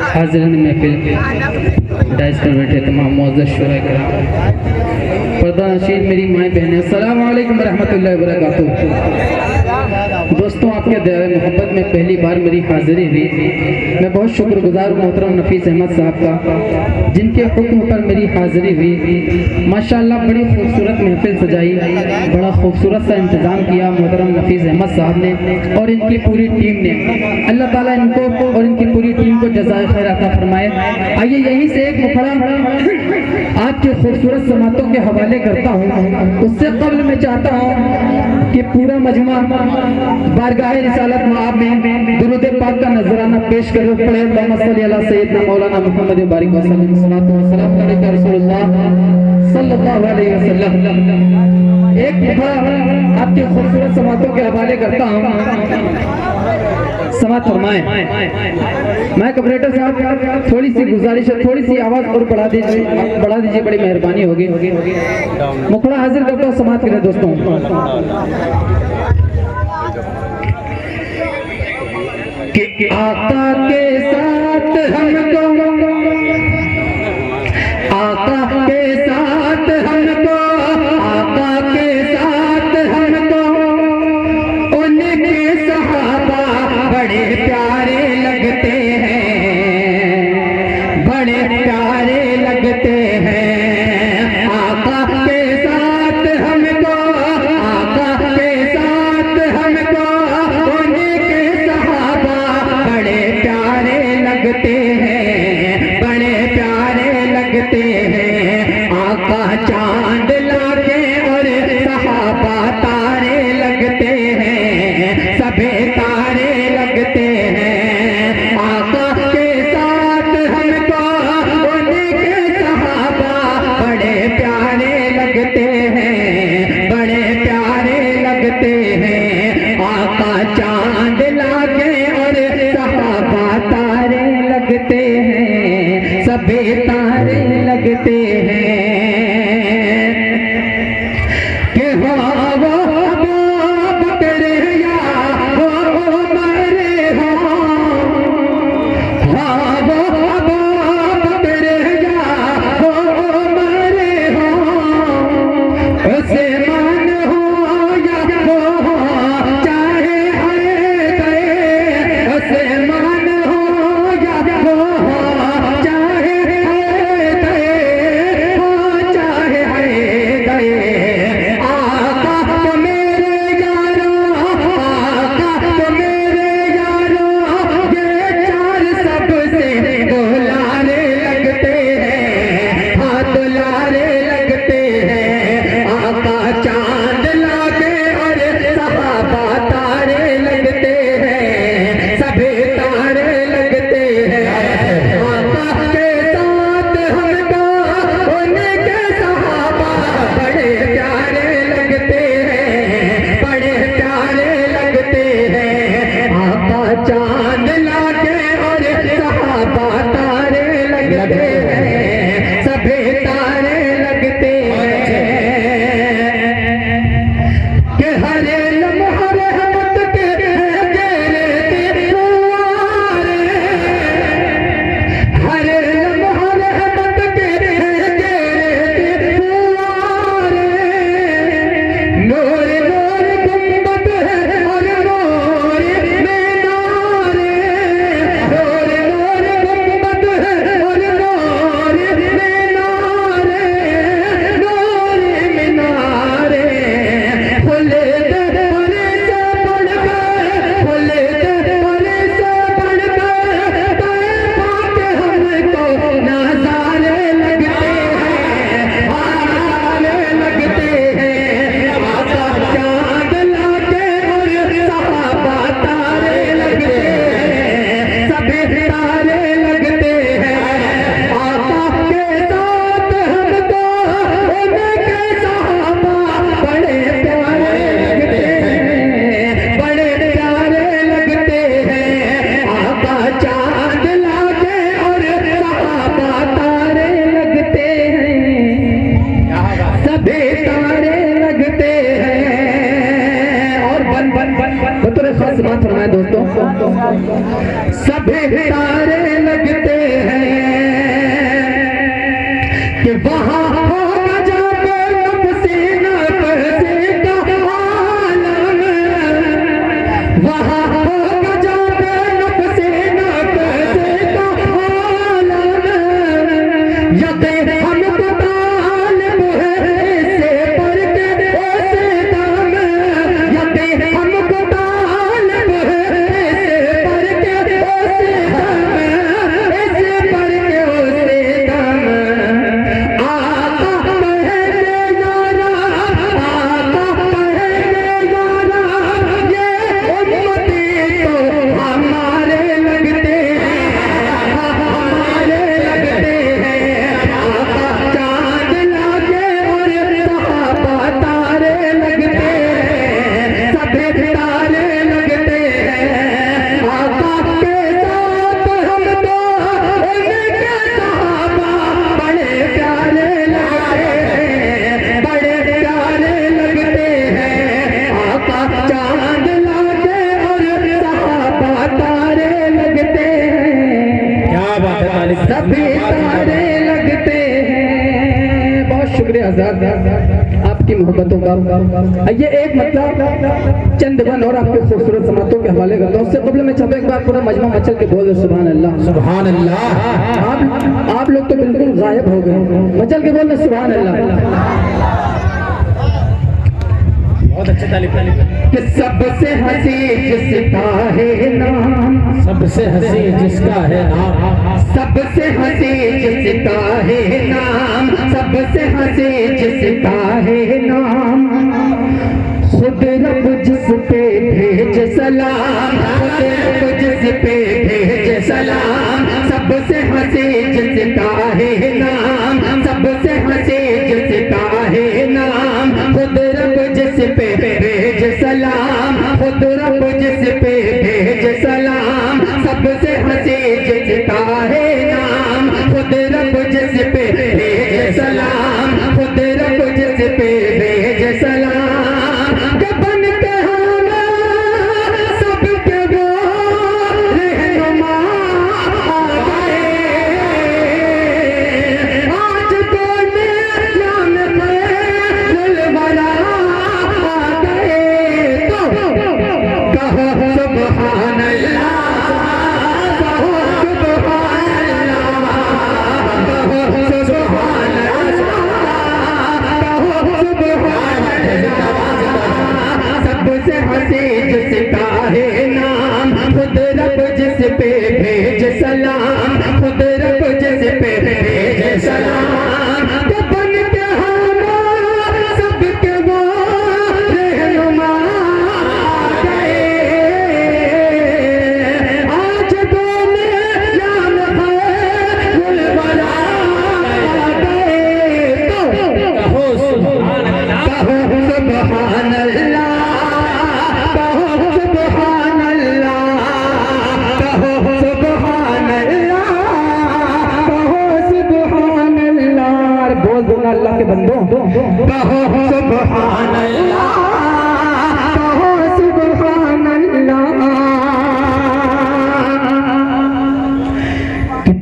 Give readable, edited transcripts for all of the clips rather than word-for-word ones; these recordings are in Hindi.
हाज़िरीन महफिल डाइस पर बैठे तमाम मुअज़्ज़ज़ शुरा किराम, पर्दा नशीन मेरी माएँ बहनें, अस्सलामु अलैकुम रहमतुल्लाहि व बरकातुहू। दोस्तों, आपके दायरे मोहब्बत में पहली बार मेरी हाज़िरी हुई। मैं बहुत शुक्रगुजार मोहतरम नफीस अहमद साहब का, जिनके हुक्म पर मेरी हाज़िरी हुई। माशाअल्लाह बड़ी खूबसूरत महफिल सजाई, बड़ा खूबसूरत सा इंतज़ाम किया मोहतरम नफीस अहमद साहब ने और इनकी पूरी टीम ने। अल्लाह ताला इनको और इनकी पूरी टीम को जज़ाए खैर अता फरमाए। आइए यहीं से एक मुखड़ा आपके खूबसूरत समातों के हवाले करता हूँ। उससे कबल मैं चाहता हूँ कि पूरा मजमा बारगाह रिसालत मआब में दुरूद पाक का नजराना पेश करो। पढ़े अल्लाहुम्मा सल्ली अला सय्यिदना मौलाना मुहम्मद बारिक वसल्लम सल्लल्लाहु अलैहि रसूलुल्लाह सल्लल्लाहु अलैहि वसल्लम। एक मुखड़ा आपके खूबसूरत समातों के हवाले करता हूँ। समात फरमाएं। मैं ऑपरेटर साहब थोड़ी सी गुजारिश है, थोड़ी सी आवाज और बढ़ा दीजिए, बड़ी मेहरबानी होगी। मुखड़ा हाजिर करता हूँ, समात करें दोस्तों। कि आका के साथ हमको, आका के साथ हमको, आका के साथ हमको उनके सहाबा बड़े प्यारे लगते हैं, बड़े प्यारे लगते हैं। आका के साथ हमको, आका के साथ हमको उनके सहाबा बड़े प्यारे लगते हैं, बड़े प्यारे लगते हैं। आका चांद लाके और सहाबा तारे लगते हैं, सभी तारे लगते हैं। आका के साथ हमको उनके सहाबा बड़े प्यारे लगते हैं, बड़े प्यारे लगते हैं। आका चांद लाके और सहाबा तारे लगते हैं, सभी तारे लगते हैं। कि हो वो बाप तेरे या हो मरे हो, हाँ वो बाप तेरे या हो मरे हो, उसे मान हो या हो चाहे हरे गए, उसे मान हो या हो चाहे हरे गए, हो चाहे हरे गए। आका तो मेरे यारो, आका तो मेरे यारो, ये चार सबसे दुलारे लगते हैं, हाँ दुलारे लगते हैं। आका चांद लाके और सहाबा तारे लगते हैं, सभी तारे लगते हैं। आका के साथ हमको उनके सहाबा बड़े प्यारे लगते हैं, बड़े प्यारे लगते हैं। आका चांद लाके और सहाबा तारे लगते हैं, सभी तारे लगते हैं। कि हरे लम्हा रहमत के घेरे दुआरे, हरे लम्हा रहमत के घेरे दुआरे। नूर नूर गुंबद है और नूर मीनारे, सभी तारे लगते हैं कि वहाँ होगा जाके नफसे नफसे का आलम, वहाँ होगा जाके नफसे नफसे का आलम। यकीन हमको तालिब है इससे पर के ऐसे दाम, यकीन हमको तालिब है इससे पर के ऐसे दाम, इससे पर के ऐसे दाम। आका कहने यारा, आका कहने यारा, ये उम्मती तो हमारे लगते हैं, हमारे लगते हैं। आका चांद लागे और सहाबा तारे लगते हैं, सभी तारे लगते हैं। आका के साथ हम तो उनके सहाबा बड़े प्यारे लगते हैं, बड़े प्यारे लगते हैं। आका चांद लागे और सहाबा तारे लगते हैं। क्या बात है, तालिब। सभी तारे लगते हैं। बहुत शुक्रिया आजाद आपकी मोहब्बतों का। ये एक मतलब चंद बन और आपके खूबसूरत समातों के हवाले करता हूँ। उससे कबल में छपे एक बार पूरा मजमा मचल के बोल दे सुभान अल्लाह। सुभान अल्लाह। आप लोग तो बिल्कुल गायब हो गए, मचल के बोल दे सुभान अल्लाह। बहुत अच्छे तालिब। कि सबसे हंसी जिसका है नाम, सबसे हंसी जिसका है नाम, सबसे हंसी जिसका है नाम, सबसे हंसी जिसका है नाम। खुद रब जिस पे भेज सलाम, खुद रब जिस पे भेज सलाम। सबसे हंसी जिसका है नाम, सबसे हंसी जिसका है नाम। खुद रब जिस पे भेज सलाम, खुद रब जिस पे भेज सलाम। सबसे हंसी जिसका है नाम, खुद रब जिस पे भेज सलाम, खुद रब जिस पे भेज सलाम। के बन के हमें सबके वो रहनुमा आ गए। आज तो नियाम में दिलवाला आ गए। तो कहो सुभान अल्लाह, कहो सुभान अल्लाह, कहो सुभान अल्लाह, कहो सुभान अल्लाह। सबसे हंसी जिसका है नाम, खुद रब जिस पे भेज सलाम, खुद रब जिस पे भेज सलाम। के बन के हम सबके वो रहनुमा आ गए। आज दुनिया में गुलवाला आ गए। तो कहो सुभान अल्लाह। कहो सुभान अल्लाह, कहो सुभान अल्लाह, कहो सुभान अल्लाह, कहो सुभान अल्लाह। बोल दो ना अल्लाह के बंदों, कहो सुभान अल्लाह, कहो सुभान अल्लाह।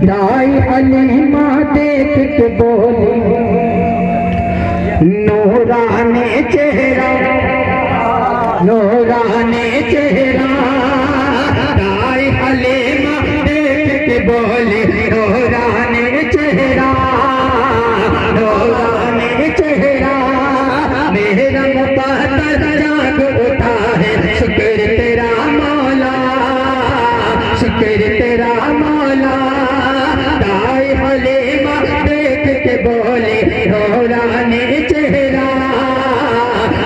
दाई हलीमा देख के बोली नूरानी चेहरा, नूरानी चेहरा। दाई हलीमा देख के बोली नूरानी चेहरा, नूरानी चेहरा। मेरा मुक़द्दर जाग उठा है, शुक्र तेरा मौला, शुक्र तेरा मौला। दाई हलीमा देख के बोली नूरानी चेहरा,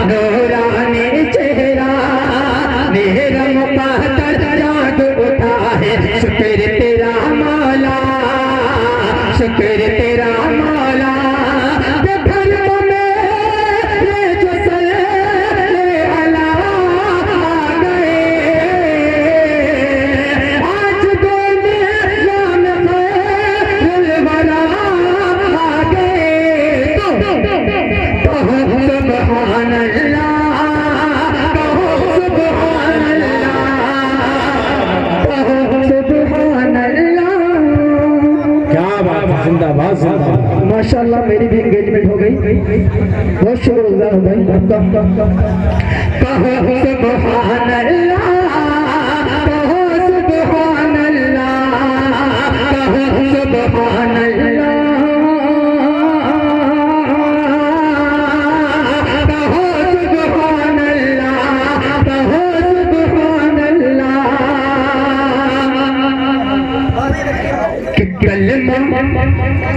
नूरानी चेहरा। मेरा मुक़द्दर जाग उठा है, शुक्र तेरा मौला, शुक्र तेरा मौला। के धर्म में ये जो सल्ले अला आ गए। आज दुनिया जिंदाबाद जिंदाबाद। माशाल्लाह मेरी भी एंगेजमेंट हो गई, बहुत शुक्रगुजार हूँ भाई आपका। कहो सुभान अल्लाह, कहो सुभान अल्लाह, कहो सुभान अल्लाह, कहो सुभान अल्लाह, कहो सुभान अल्लाह। कलमा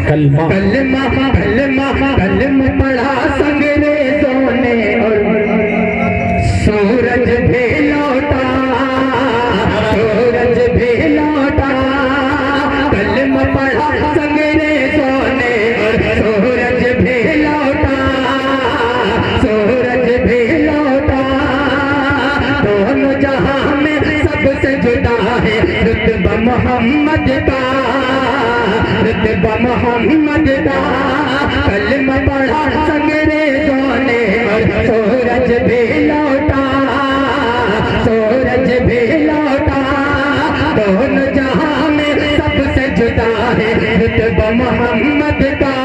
कलमा कलमा कलमा कलमा पढ़ा अंग्रेजों ने और सूरज भी लौटा, सूरज भी लौटा। कलमा पढ़ा अंग्रेजों ने और सूरज भी लौटा, सूरज भी लौटा। दोनों जहां में सबसे जुदा है रुतबा मोहम्मद का, रुतबा मोहम्मद का। कलमा पढ़ा अंग्रेजों ने और सूरज भी लौटा, सूरज भी लौटा। दोनों जहां में सबसे जुदा है रुतबा मोहम्मद का,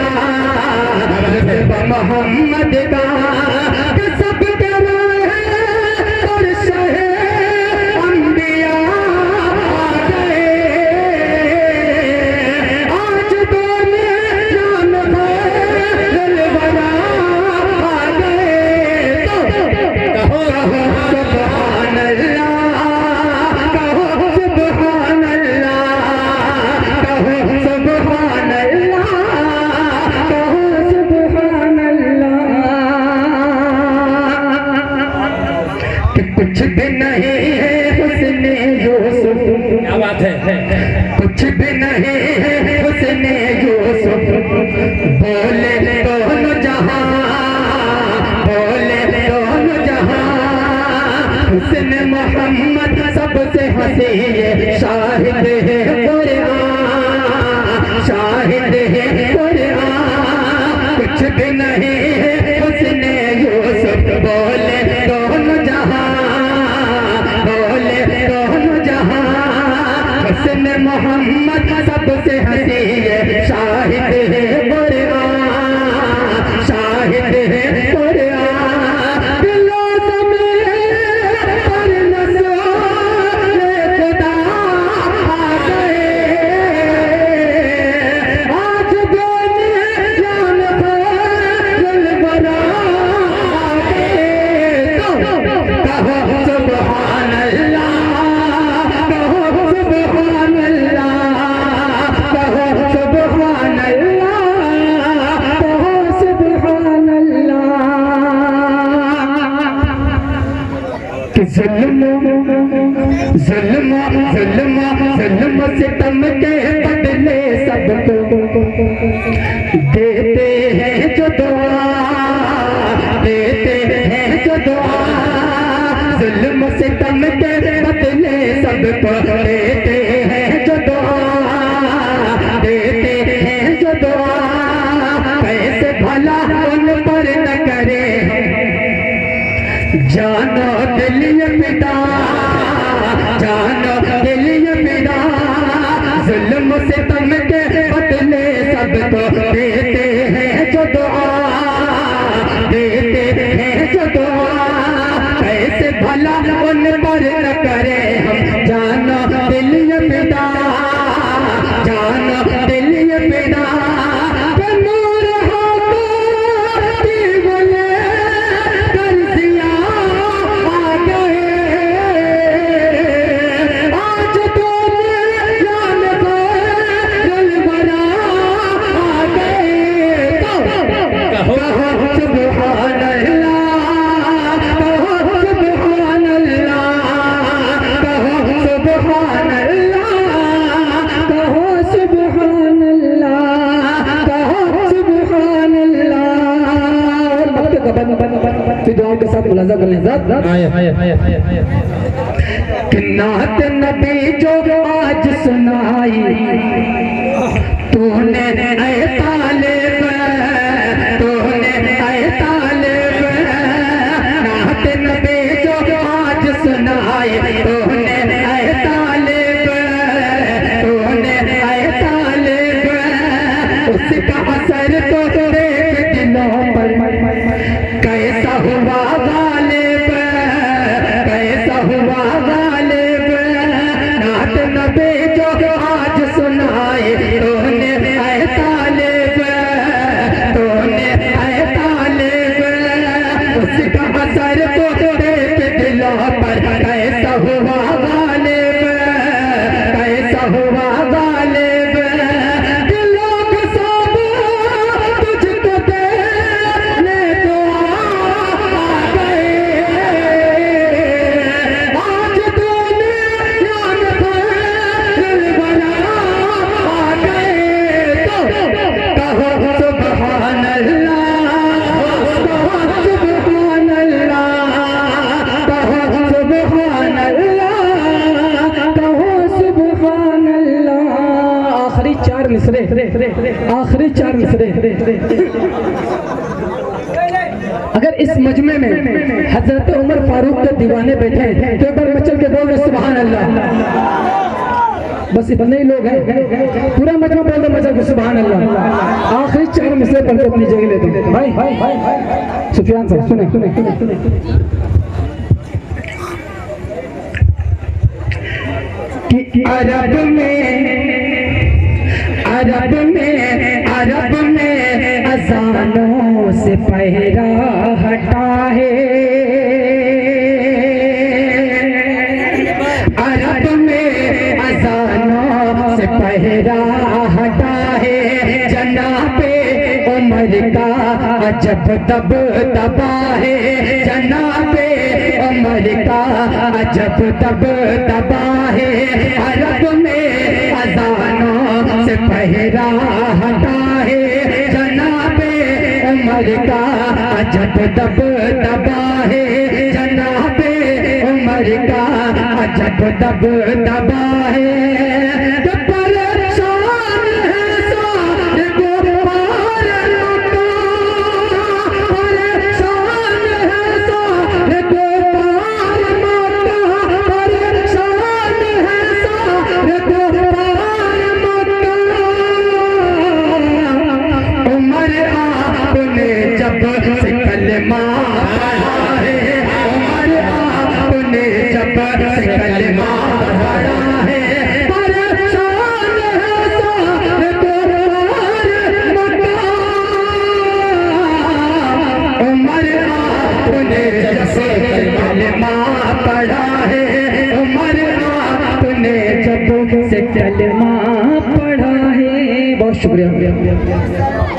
रुतबा मोहम्मद का। कि सब करो है और शहे अंबिया आ गए। आज दोनों जान दिलबरा आ गए। कहो सुभान अल्लाह, कहो सुभान अल्लाह, कहो सुभान अल्लाह, कहो सुभान अल्लाह। कि कुछ भी नहीं है हुस्ने यूसुफ, क्या बात है। कुछ भी नहीं है हुस्ने यूसुफ। बोले दोनों जहां, बोले दोनों जहां। हुस्न मोहम्मद सबसे हंसी है, शाहिद है कुरान, शाहिद है कुरान। कुछ भी नहीं है हुस्ने यूसुफ। बोले दोनों जहां, बोले दोनों जहां। हुस्न मोहम्मद सबसे हंसी है, शाहिद है कुरान, शाहिद है कुरान। दिलों समेत पर नज़ारे खुदा आ गए। आज दोनों जान दिलबरा आ गए। कहो सुभान अल्लाह, कहो सुभान अल्लाह, कहो सुभान अल्लाह, कहो सुभान अल्लाह। कि जुल्म जुल्म जुल्म जुल्म सितम के बदले सबको देते हैं जो दुआ, देते हैं जो दुआ। जुल्म सितम के बदले सबको देते हैं जो दुआ, देते हैं जो दुआ। कैसे भला उन पर न करे जानो दिल ये पिता, जानो दिल ये पिता। जुल्म सितम के बदले सबको देते हैं जो दुआ, देते हैं जो दुआ। कैसे भला उन पर न करे हम जानो दिल ये पिता, जानो दिल ये पिता। नूर हो तो दीवाने कर दिया आ गए। आज दोनों जान दिलबरा आ गए। कहो सुभान अल्लाह, कहो सुभान अल्लाह, कहो सुभान अल्लाह, कहो सुभान अल्लाह, कहो सुभान अल्लाह। और वक्त का बन दुआओं के साथ मुलाजा कर लें। कि नात नबी जो आज सुनाई तूने ऐ तालिब, तूने ऐ तालिब। नात नबी जो आज सुनाई तूने ऐ तालिब, तूने ऐ तालिब। मिसरे, आखिरी 4 मिसरे। अगर इस मजमे में हजरत उमर फारूक के दीवाने बैठे हैं तो एक बार मचल के बोल दो सुभान अल्लाह। बस इतने ही लोग हैं, पूरा मजमा बोल दो मचल के सुभान अल्लाह। आखिरी 4 मिसरे पढ़ के अपनी जगह लेते हैं। भाई सुफियान साहब सुने कि अरब में अजानों से पहरा हटा है, अरब में अजानों से पहरा हटा है, जनाबे उमर का अजब दबदबा है, जनाबे उमर का अजब दबदबा है, अरब में अजानों से पहरा हटा है, जनाबे उमर का अजब दबदबा है, जनाबे उमर का अजब दबदबा है। कलमा पढ़ा है। बहुत शुक्रिया।